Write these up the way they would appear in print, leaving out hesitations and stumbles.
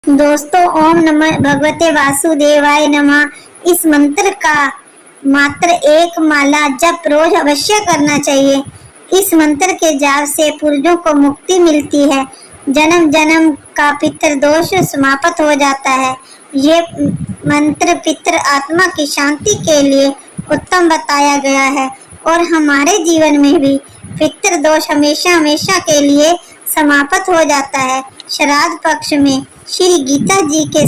दोस्तों, ओम नमः भगवते वासुदेवाय नमः। इस मंत्र का मात्र एक माला जप रोज अवश्य करना चाहिए। इस मंत्र के जाप से पूर्वजों को मुक्ति मिलती है। जन्म जन्म का पितृ दोष समाप्त हो जाता है। ये मंत्र पितृ आत्मा की शांति के लिए उत्तम बताया गया है और हमारे जीवन में भी पितृ दोष हमेशा हमेशा के लिए समाप्त हो जाता है। श्राद्ध पक्ष में श्री गीता जी के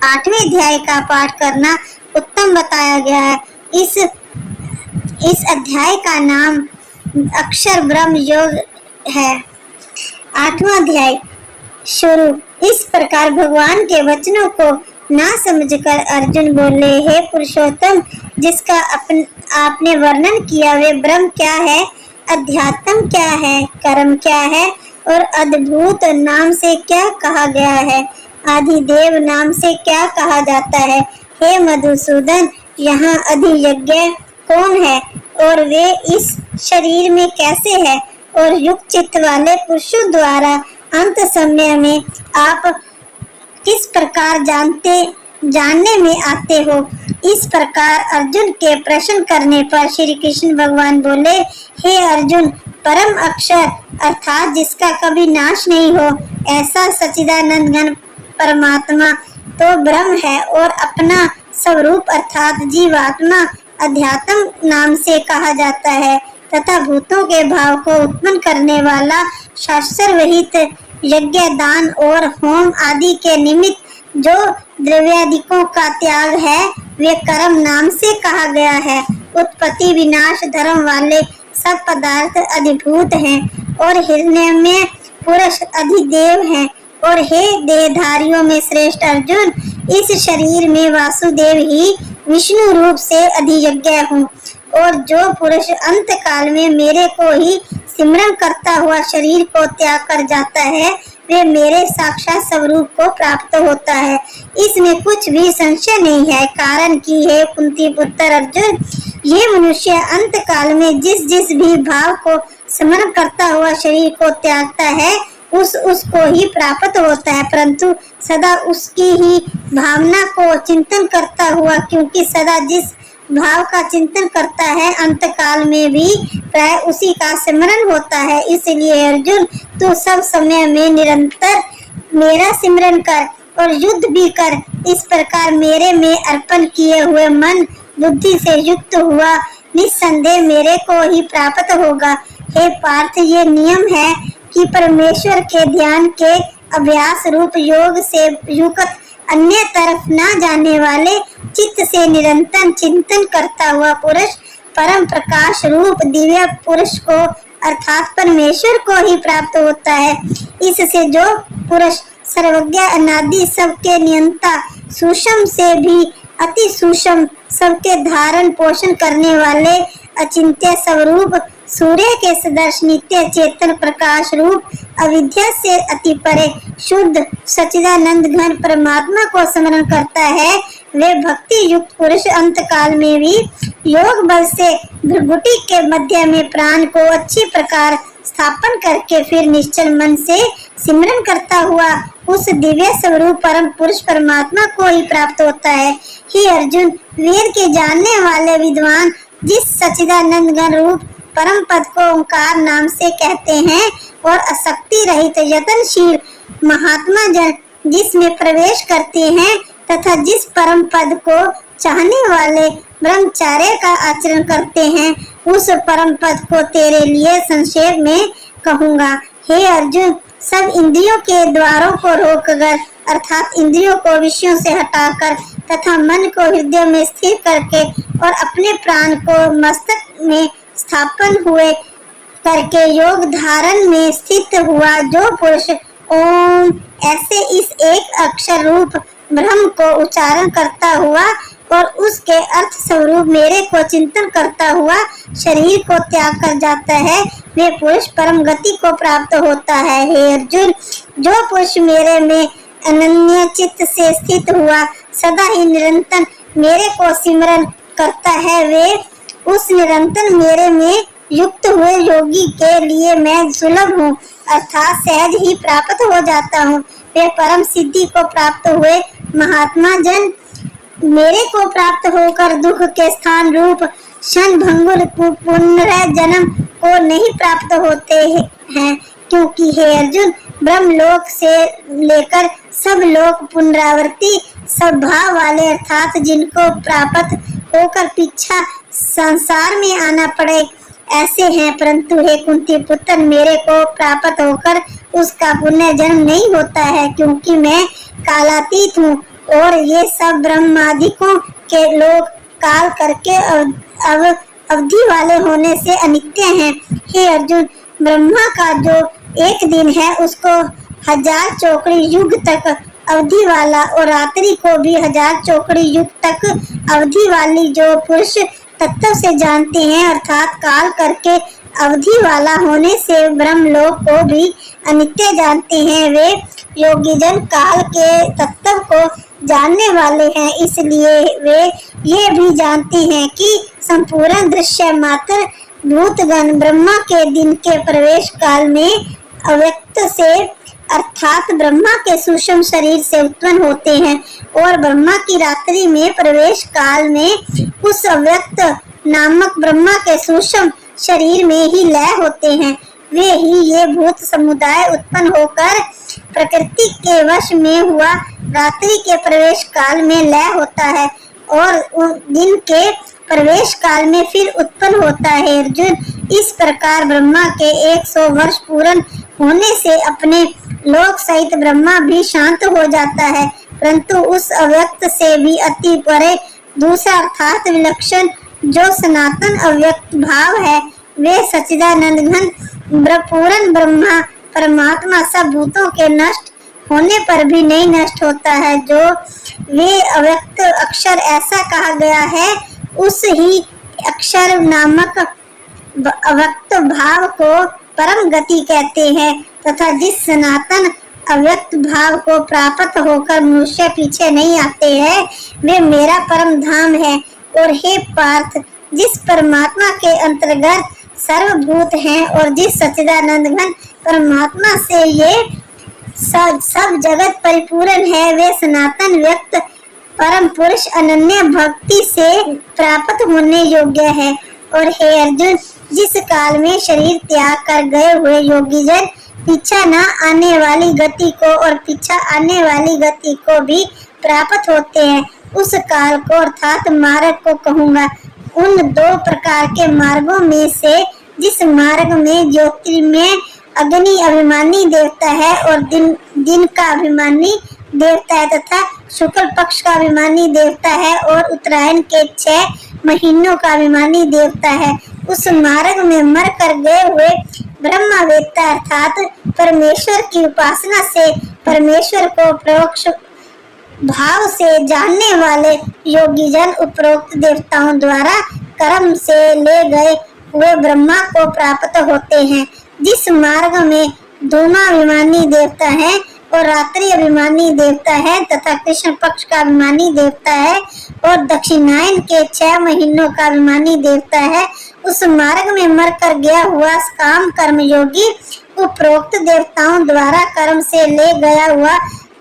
8वें अध्याय का पाठ करना उत्तम बताया गया है। इस अध्याय का नाम अक्षर ब्रह्म योग है। 8वां अध्याय शुरू। इस प्रकार भगवान के वचनों को ना समझकर अर्जुन बोले, हे पुरुषोत्तम, जिसका आपने वर्णन किया वे ब्रह्म क्या है, अध्यात्म क्या है, कर्म क्या है और अद्भुत नाम से क्या कहा गया है, आदिदेव नाम से क्या कहा जाता है। हे मधुसूदन, यहाँ अधियज्ञ कौन है और वे इस शरीर में कैसे है और युक्त चित्त वाले पुरुषों द्वारा अंत समय में आप किस प्रकार जानने में आते हो। इस प्रकार अर्जुन के प्रश्न करने पर श्री कृष्ण भगवान बोले, हे अर्जुन, परम अक्षर अर्थात जिसका कभी नाश नहीं हो ऐसा सच्चिदानंद घन परमात्मा तो ब्रह्म है और अपना स्वरूप अर्थात जीवात्मा अध्यात्म नाम से कहा जाता है तथा भूतों के भाव को उत्पन्न करने वाला शास्त्र विहित यज्ञ दान और होम आदि के निमित्त जो द्रव्यादिकों का त्याग है वे कर्म नाम से कहा गया है। उत्पत्ति विनाश धर्म वाले सब पदार्थ अधिभूत हैं और हृदय में पुरुष अधिदेव हैं। और हे देहधारियों में श्रेष्ठ अर्जुन, इस शरीर में वासुदेव ही विष्णु रूप से अधियज्ञ हूँ और जो पुरुष अंत काल में मेरे को ही सिमरन करता हुआ शरीर को त्याग कर जाता है वे मेरे साक्षात स्वरूप को प्राप्त होता है। इसमें कुछ भी संशय नहीं है। कारण कि हे कुंती पुत्र अर्जुन, ये मनुष्य अंत काल में जिस जिस भी भाव को स्मरण करता हुआ शरीर को त्यागता है उसको ही प्राप्त होता है, परंतु सदा उसकी ही भावना को चिंतन करता हुआ, क्योंकि सदा जिस भाव का चिंतन करता है अंत काल में भी प्राय उसी का सिमरन होता है। इसलिए अर्जुन, तू सब समय में निरंतर मेरा सिमरन कर और युद्ध भी कर। इस प्रकार मेरे में अर्पण किए हुए मन बुद्धि से युक्त हुआ निस्संदेह मेरे को ही प्राप्त होगा। हे पार्थ, ये नियम है कि परमेश्वर के ध्यान के अभ्यास रूप योग से युक्त अन्य तरफ न जाने वाले चित्त से निरंतर चिंतन करता हुआ पुरुष परम प्रकाश रूप दिव्य पुरुष को अर्थात परमेश्वर को ही प्राप्त होता है। इससे जो पुरुष सर्वज्ञ अनादि सबके नियंता सूक्ष्म से भी अति सूक्ष्म सबके धारण पोषण करने वाले अचिंत्य स्वरूप सूर्य के सदृश नित्य चेतन प्रकाश रूप अविद्या से अति परे शुद्ध सच्चिदानंद घन परमात्मा को स्मरण करता है वे भक्ति युक्त पुरुष अंत काल में भी योग बल से भ्रुकुटी के मध्य में प्राण को अच्छी प्रकार स्थापन करके फिर निश्चल मन से सिमरन करता हुआ उस दिव्य स्वरूप परम पुरुष परमात्मा को ही प्राप्त होता है। हे अर्जुन, वेद के जानने वाले विद्वान जिस सच्चिदानंद घन रूप परम पद को ओंकार नाम से कहते हैं और आसक्ति रहित यत्नशील महात्मा जन जिसमें प्रवेश करते हैं तथा जिस परम पद को चाहने वाले ब्रह्मचार्य का आचरण करते हैं उस परम पद को तेरे लिए संक्षेप में कहूँगा। हे अर्जुन, सब इंद्रियों के द्वारों को रोककर अर्थात इंद्रियों को विषयों से हटाकर तथा मन को हृदय में स्थिर करके और अपने प्राण को मस्तक में स्थापन हुए करके योग धारण में स्थित हुआ जो पुरुष ओम ऐसे इस एक अक्षर रूप ब्रह्म को उच्चारण करता हुआ और उसके अर्थ स्वरूप मेरे को चिंतन करता हुआ शरीर को त्याग कर जाता है वे पुरुष परम गति को प्राप्त होता है। हे अर्जुन, जो पुरुष मेरे में अनन्य चित्त से स्थित हुआ सदा ही निरंतर मेरे को सिमरन करता है वे उस निरंतर मेरे में युक्त हुए योगी के लिए मैं सुलभ हूँ अर्थात सहज ही प्राप्त हो जाता हूँ। वे परम सिद्धि को प्राप्त हुए महात्मा जन मेरे को प्राप्त होकर दुख के स्थान रूप क्षण भंगुर पुनर्जन्म को नहीं प्राप्त होते हैं, क्योंकि हे अर्जुन, ब्रह्मलोक से लेकर सब लोग पुनरावृत्ति स्वभाव वाले अर्थात जिनको प्राप्त होकर पीछा संसार में आना पड़े ऐसे हैं। परंतु हे कुंती पुत्र, मेरे को प्राप्त होकर उसका पुनर्जन्म नहीं होता है, क्योंकि मैं कालातीत हूँ और ये सब ब्रह्मादिकों के लोग काल करके अवधि वाले होने से अनित्य हैं। हे अर्जुन, ब्रह्मा का जो एक दिन है उसको 1000 चौकड़ी युग तक अवधि वाला और रात्रि को भी 1000 चौकड़ी युग तक अवधि वाली जो पुरुष तत्व से जानते हैं अर्थात काल करके अवधि वाला होने से ब्रह्मलोक को भी अनित्य जानते हैं, वे योगीजन काल के तत्व को जानने वाले हैं। इसलिए वे ये भी जानते हैं कि संपूर्ण दृश्य मात्र भूतगण ब्रह्मा के दिन के प्रवेश काल में अव्यक्त से अर्थात ब्रह्मा के सूक्ष्म शरीर से उत्पन्न होते हैं और ब्रह्मा की रात्रि में प्रवेश काल में उस अव्यक्त नामक ब्रह्मा के सूक्ष्म शरीर में ही लय होते हैं। वे ही ये भूत समुदाय उत्पन्न होकर प्रकृति के वश में हुआ रात्रि के प्रवेश काल में लय होता है और दिन के प्रवेश काल में फिर उत्पन्न होता है। अर्जुन, इस प्रकार ब्रह्मा के 100 वर्ष पूर्ण होने से अपने लोक सहित ब्रह्मा भी शांत हो जाता है, परंतु उस अव्यक्त से भी अति परे दूसरा अर्थात विलक्षण जो सनातन अव्यक्त भाव है, वे सच्चिदानंद घन पूर्ण ब्रह्मा परमात्मा सब भूतों के नष्ट होने पर भी नहीं नष्ट होता है। जो वे अव्यक्त अक्षर ऐसा कहा गया है, उस ही अक्षर नामक अव्यक्त भाव को परम गति कहते हैं तथा जिस सनातन अव्यक्त भाव को प्राप्त होकर मनुष्य पीछे नहीं आते हैं, वे मेरा परम धाम है। और हे पार्थ, जिस परमात्मा के अंतर्गत सर्वभूत हैं और जिस सच्चिदानंद घन परमात्मा से ये सब जगत परिपूर्ण है, वे सनातन व्यक्त परम पुरुष अनन्य भक्ति से प्राप्त होने योग्य है। और हे अर्जुन, जिस काल में शरीर त्याग कर गए हुए योगी जन पीछा न आने वाली गति को और पीछा आने वाली गति को भी प्राप्त होते हैं, उस काल को अर्थात मार्ग को कहूँगा। उन 2 प्रकार के मार्गों में से जिस मार्ग में ज्योतिर्मय अग्नि अभिमानी देवता है और दिन का अभिमानी देवता है तथा शुक्ल पक्ष का अभिमानी देवता है और उत्तरायण के 6 महीनों का अभिमानी देवता है, उस मार्ग में मर कर गए हुए ब्रह्मवेत्ता अर्थात परमेश्वर की उपासना से परमेश्वर को परोक्ष भाव से जानने वाले योगी जन उपरोक्त देवताओं द्वारा कर्म से ले गए हुए ब्रह्मा को प्राप्त होते हैं। जिस मार्ग में दोनों अभिमानी देवता है और रात्रि अभिमानी देवता है तथा कृष्ण पक्ष का अभिमानी देवता है और दक्षिणायन के 6 महीनों का अभिमानी देवता है, उस मार्ग में मर कर गया हुआ काम कर्म योगी उपरोक्त देवताओं द्वारा कर्म से ले गया हुआ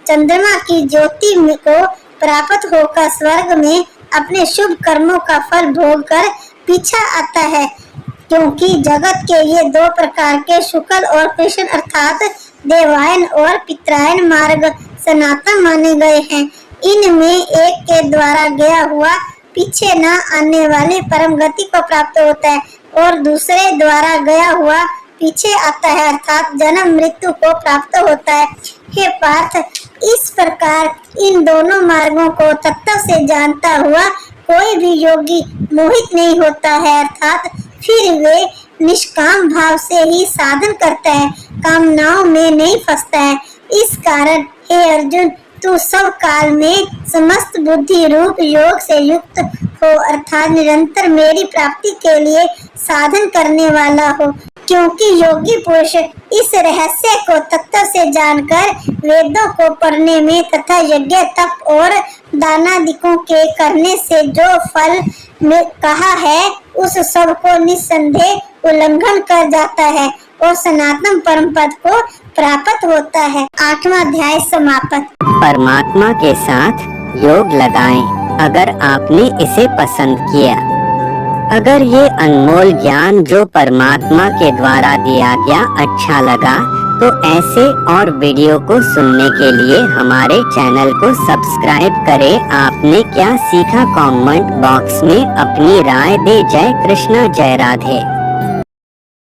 चंद्रमा की ज्योति को प्राप्त होकर स्वर्ग में अपने शुभ कर्मों का फल भोग कर पीछा आता है। क्योंकि जगत के ये 2 प्रकार के शुक्ल और कृष्ण अर्थात देवायन और पितरायन मार्ग सनातन माने गए हैं। इनमें एक के द्वारा गया हुआ पीछे न आने वाली परम गति को प्राप्त होता है और दूसरे द्वारा गया हुआ पीछे आता है अर्थात जन्म मृत्यु को प्राप्त होता है। हे पार्थ, इस प्रकार इन दोनों मार्गों को तत्व से जानता हुआ कोई भी योगी मोहित नहीं होता है अर्थात फिर वे निष्काम भाव से ही साधन करता है, कामनाओं में नहीं फंसता है। इस कारण हे अर्जुन, तू सब काल में समस्त बुद्धि रूप योग से युक्त हो अर्थात निरंतर मेरी प्राप्ति के लिए साधन करने वाला हो। क्योंकि योगी पुरुष इस रहस्य को तत्व से जानकर वेदों को पढ़ने में तथा यज्ञ तप और दानादिकों के करने से जो फल में कहा है उस सब को निस्संदेह उल्लंघन कर जाता है और सनातन परम पद को प्राप्त होता है। 8वां अध्याय समापन। परमात्मा के साथ योग लगाएं अगर आपने इसे पसंद किया। अगर ये अनमोल ज्ञान जो परमात्मा के द्वारा दिया गया अच्छा लगा तो ऐसे और वीडियो को सुनने के लिए हमारे चैनल को सब्सक्राइब करें। आपने क्या सीखा कमेंट बॉक्स में अपनी राय दें। जय कृष्णा, जय राधे।